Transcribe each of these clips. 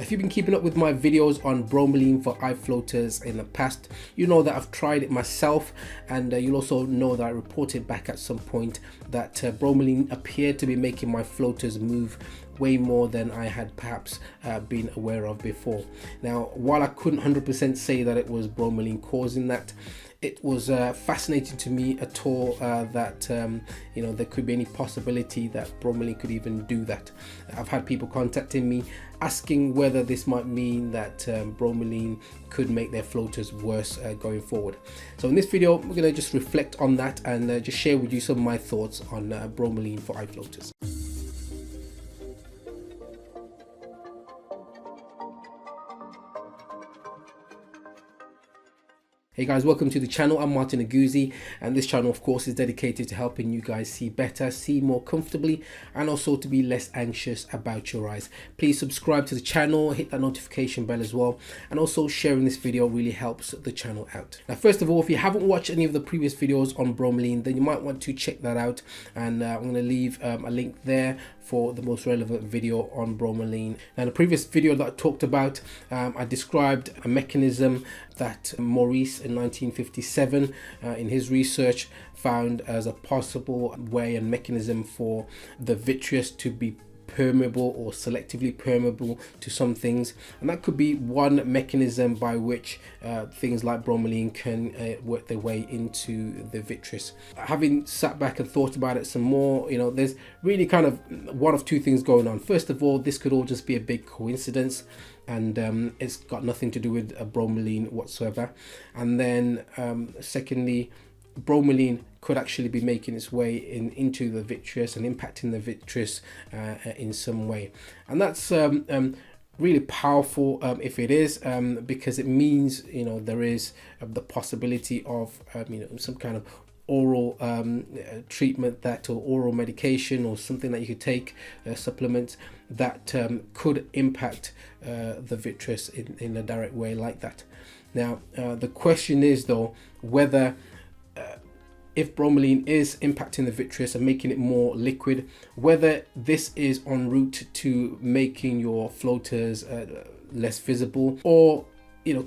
If you've been keeping up with my videos on bromelain for eye floaters in the past, you know that I've tried it myself, and you'll also know that I reported back at some point that bromelain appeared to be making my floaters move way more than I had perhaps been aware of before. Now, while I couldn't 100% say that it was bromelain causing that, it was fascinating to me at all that there could be any possibility that bromelain could even do that. I've had people contacting me asking whether this might mean that bromelain could make their floaters worse going forward. So in this video, we're going to just reflect on that and just share with you some of my thoughts on bromelain for eye floaters. Hey guys, welcome to the channel. I'm Martin Aguzzi, and this channel of course is dedicated to helping you guys see better, see more comfortably, and also to be less anxious about your eyes. Please subscribe to the channel, hit that notification bell as well, and also sharing this video really helps the channel out. Now first of all, if you haven't watched any of the previous videos on bromelain, then you might want to check that out, and I'm going to leave a link there for the most relevant video on bromelain. Now in the previous video that I talked about, I described a mechanism that Maurice in 1957 in his research found as a possible way and mechanism for the vitreous to be permeable or selectively permeable to some things, and that could be one mechanism by which things like bromelain can work their way into the vitreous. Having sat back and thought about it some more, there's really kind of one of two things going on. First of all, this could all just be a big coincidence, and it's got nothing to do with bromelain whatsoever. And then secondly, bromelain could actually be making its way into the vitreous and impacting the vitreous in some way, and that's really powerful if it is, because it means there is the possibility of some kind of oral treatment that, or oral medication, or something that you could take, supplement that could impact the vitreous in a direct way like that. Now the question is though whether if bromelain is impacting the vitreous and making it more liquid, whether this is en route to making your floaters less visible, or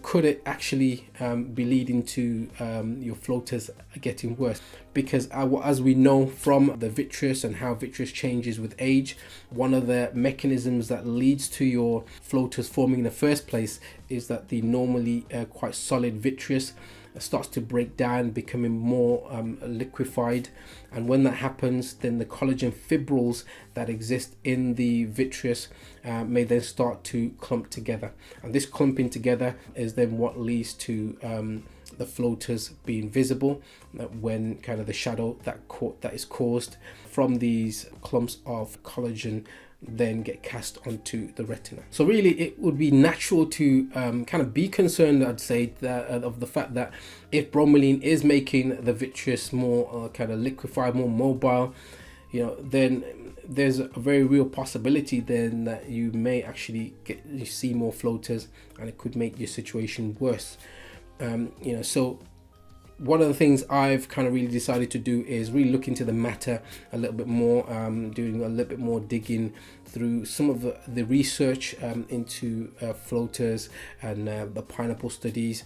could it actually be leading to your floaters getting worse? Because as we know from the vitreous and how vitreous changes with age, one of the mechanisms that leads to your floaters forming in the first place is that the normally quite solid vitreous starts to break down, becoming more liquefied, and when that happens, then the collagen fibrils that exist in the vitreous may then start to clump together, and this clumping together is then what leads to the floaters being visible when kind of the shadow that is caused from these clumps of collagen then get cast onto the retina. So really it would be natural to kind of be concerned, I'd say, of the fact that if bromelain is making the vitreous more kind of liquefied, more mobile, then there's a very real possibility then that you may actually see more floaters, and it could make your situation worse. So one of the things I've kind of really decided to do is really look into the matter a little bit more, doing a little bit more digging through some of the research into floaters and the pineapple studies.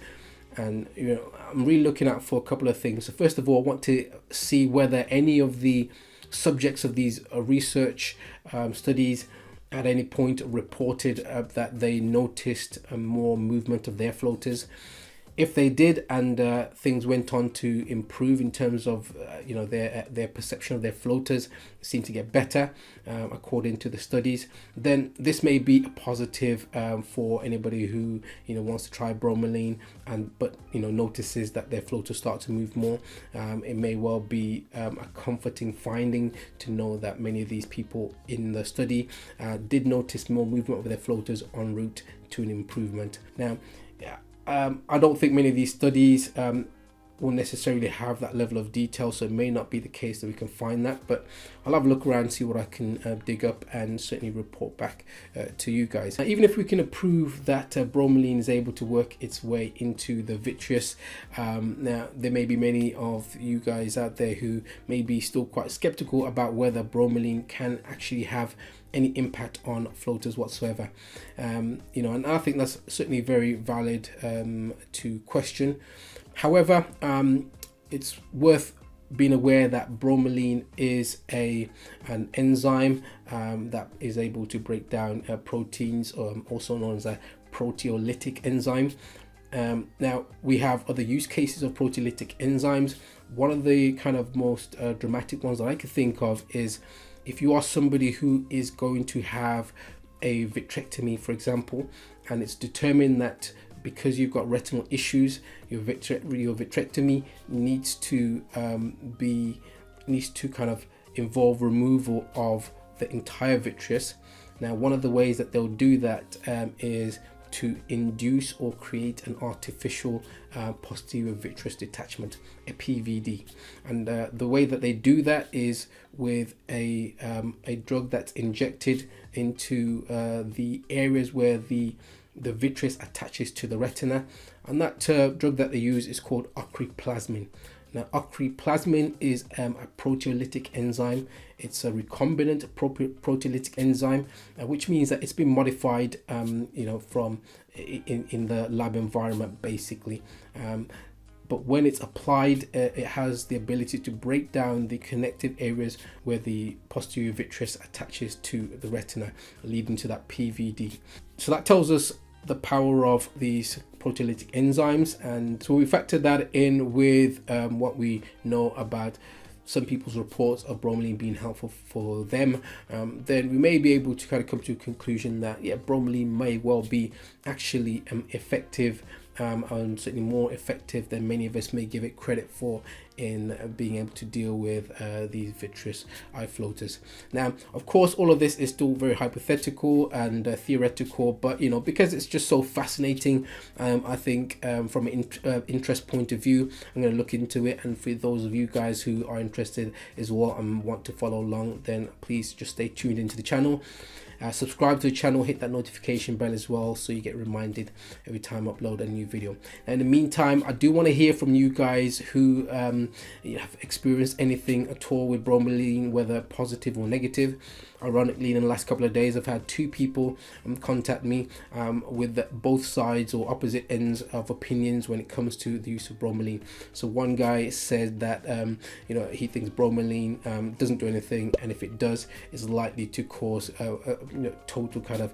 And I'm really looking out for a couple of things. So first of all, I want to see whether any of the subjects of these research studies at any point reported that they noticed more movement of their floaters. If they did, and things went on to improve in terms of their perception of their floaters seem to get better according to the studies, then this may be a positive for anybody who wants to try bromelain but notices that their floaters start to move more. It may well be a comforting finding to know that many of these people in the study did notice more movement of their floaters en route to an improvement. Now I don't think many of these studies will necessarily have that level of detail, so it may not be the case that we can find that, but I'll have a look around, see what I can dig up, and certainly report back to you guys. Now, even if we can prove that bromelain is able to work its way into the vitreous, now there may be many of you guys out there who may be still quite skeptical about whether bromelain can actually have any impact on floaters whatsoever. You know, and I think that's certainly very valid to question. However, it's worth being aware that bromelain is an enzyme that is able to break down proteins, also known as a proteolytic enzyme. Now, we have other use cases of proteolytic enzymes. One of the kind of most dramatic ones that I can think of is if you are somebody who is going to have a vitrectomy, for example, and it's determined that because you've got retinal issues, your vitrectomy needs to kind of involve removal of the entire vitreous. Now, one of the ways that they'll do that is to induce or create an artificial posterior vitreous detachment, a PVD, and the way that they do that is with a drug that's injected into the areas where the vitreous attaches to the retina, and that drug that they use is called ocriplasmin. Now, ocriplasmin is a proteolytic enzyme. It's a recombinant proteolytic enzyme, which means that it's been modified, you know, from in the lab environment, basically. But when it's applied, it has the ability to break down the connective areas where the posterior vitreous attaches to the retina, leading to that PVD. So that tells us the power of these proteolytic enzymes, and so we factor that in with what we know about some people's reports of bromelain being helpful for them. Then we may be able to kind of come to a conclusion that, yeah, bromelain may well be actually effective, and certainly more effective than many of us may give it credit for in being able to deal with these vitreous eye floaters. Now, of course, all of this is still very hypothetical and theoretical, but you know, because it's just so fascinating, I think from an interest point of view, I'm going to look into it. And for those of you guys who are interested as well and want to follow along, then please just stay tuned into the channel. Subscribe to the channel, hit that notification bell as well, so you get reminded every time I upload a new video. In the meantime, I do want to hear from you guys who have experienced anything at all with bromelain, whether positive or negative. Ironically, in the last couple of days, I've had two people contact me with both sides or opposite ends of opinions when it comes to the use of bromelain. So one guy said that you know, he thinks bromelain doesn't do anything, and if it does, it's likely to cause you know, total kind of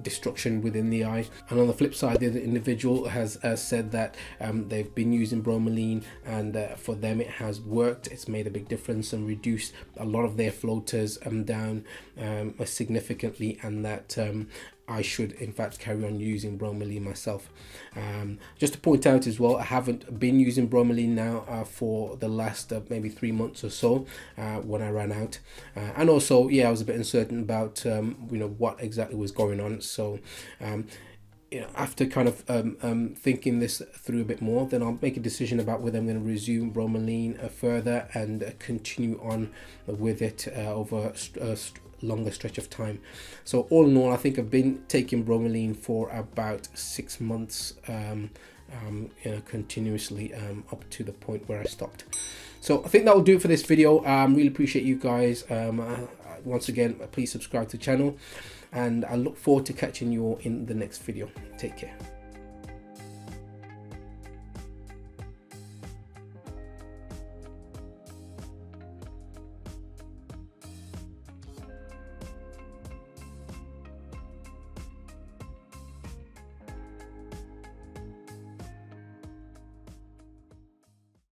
destruction within the eye. And on the flip side, the other individual has said that they've been using bromelain, and for them it has worked. It's made a big difference and reduced a lot of their floaters down significantly, and that I should in fact carry on using bromelain myself. Just to point out as well, I haven't been using bromelain now for the last maybe 3 months or so when I ran out, and also, yeah, I was a bit uncertain about you know, what exactly was going on. So you know, after kind of thinking this through a bit more, then I'll make a decision about whether I'm going to resume bromelain further and continue on with it over a longer stretch of time. So all in all, I think I've been taking bromelain for about 6 months, you know, continuously up to the point where I stopped. So I think that will do it for this video. Really appreciate you guys. Once again, please subscribe to the channel, and I look forward to catching you all in the next video. Take care.